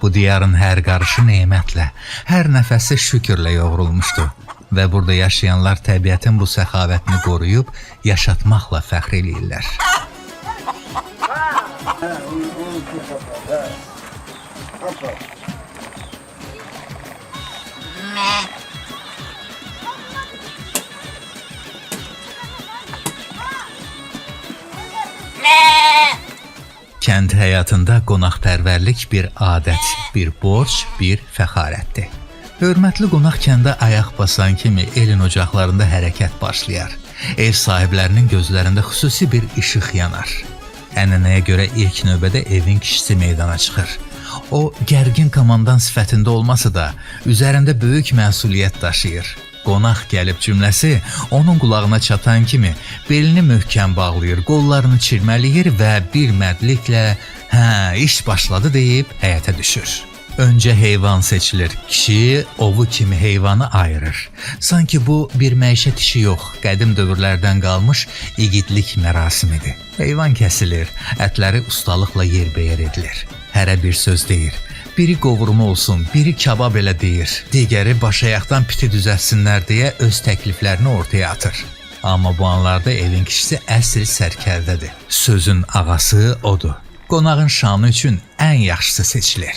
Bu diyarın hər qarışı nemətlə, hər nəfəsi şükürlə yoğrulmuşdu və burada yaşayanlar təbiətin bu səxavətini qoruyub yaşatmaqla fəxr eləyirlər. Kənd həyatında qonaqpərvərlik bir adət, bir borc, bir fəxarətdir. Hörmətli qonaq kəndə ayaq basan kimi elin ocaqlarında hərəkət başlayar. Ev sahiblərinin gözlərində xüsusi bir işıq yanar. Ənənəyə görə ilk növbədə evin kişisi meydana çıxır. O, gərgin komandan sifətində olmasa da, üzərində böyük məsuliyyət daşıyır. Qonaq gəlib cümləsi onun qulağına çatan kimi belini möhkəm bağlayır, qollarını çirməliyir və bir mərdliklə "Hə, iş başladı" deyib həyətə düşür. Öncə heyvan seçilir. Kişi ovu kimi heyvanı ayırır. Sanki bu bir məişət işi yox, qədim dövrlərdən qalmış igidlik mərasimidir. Heyvan kəsilir, ətləri ustalıqla yerbəyər edilir. Hərə bir söz deyir. Biri qovurma olsun, biri kabab elə deyir. Digəri başayaqdan piti düzəltsinlər deyə öz təkliflərini ortaya atır. Amma bu anlarda evin kişisi əsl sərkərdədir. Sözün ağası odur. Qonağın şanı üçün ən yaxşısı seçilir.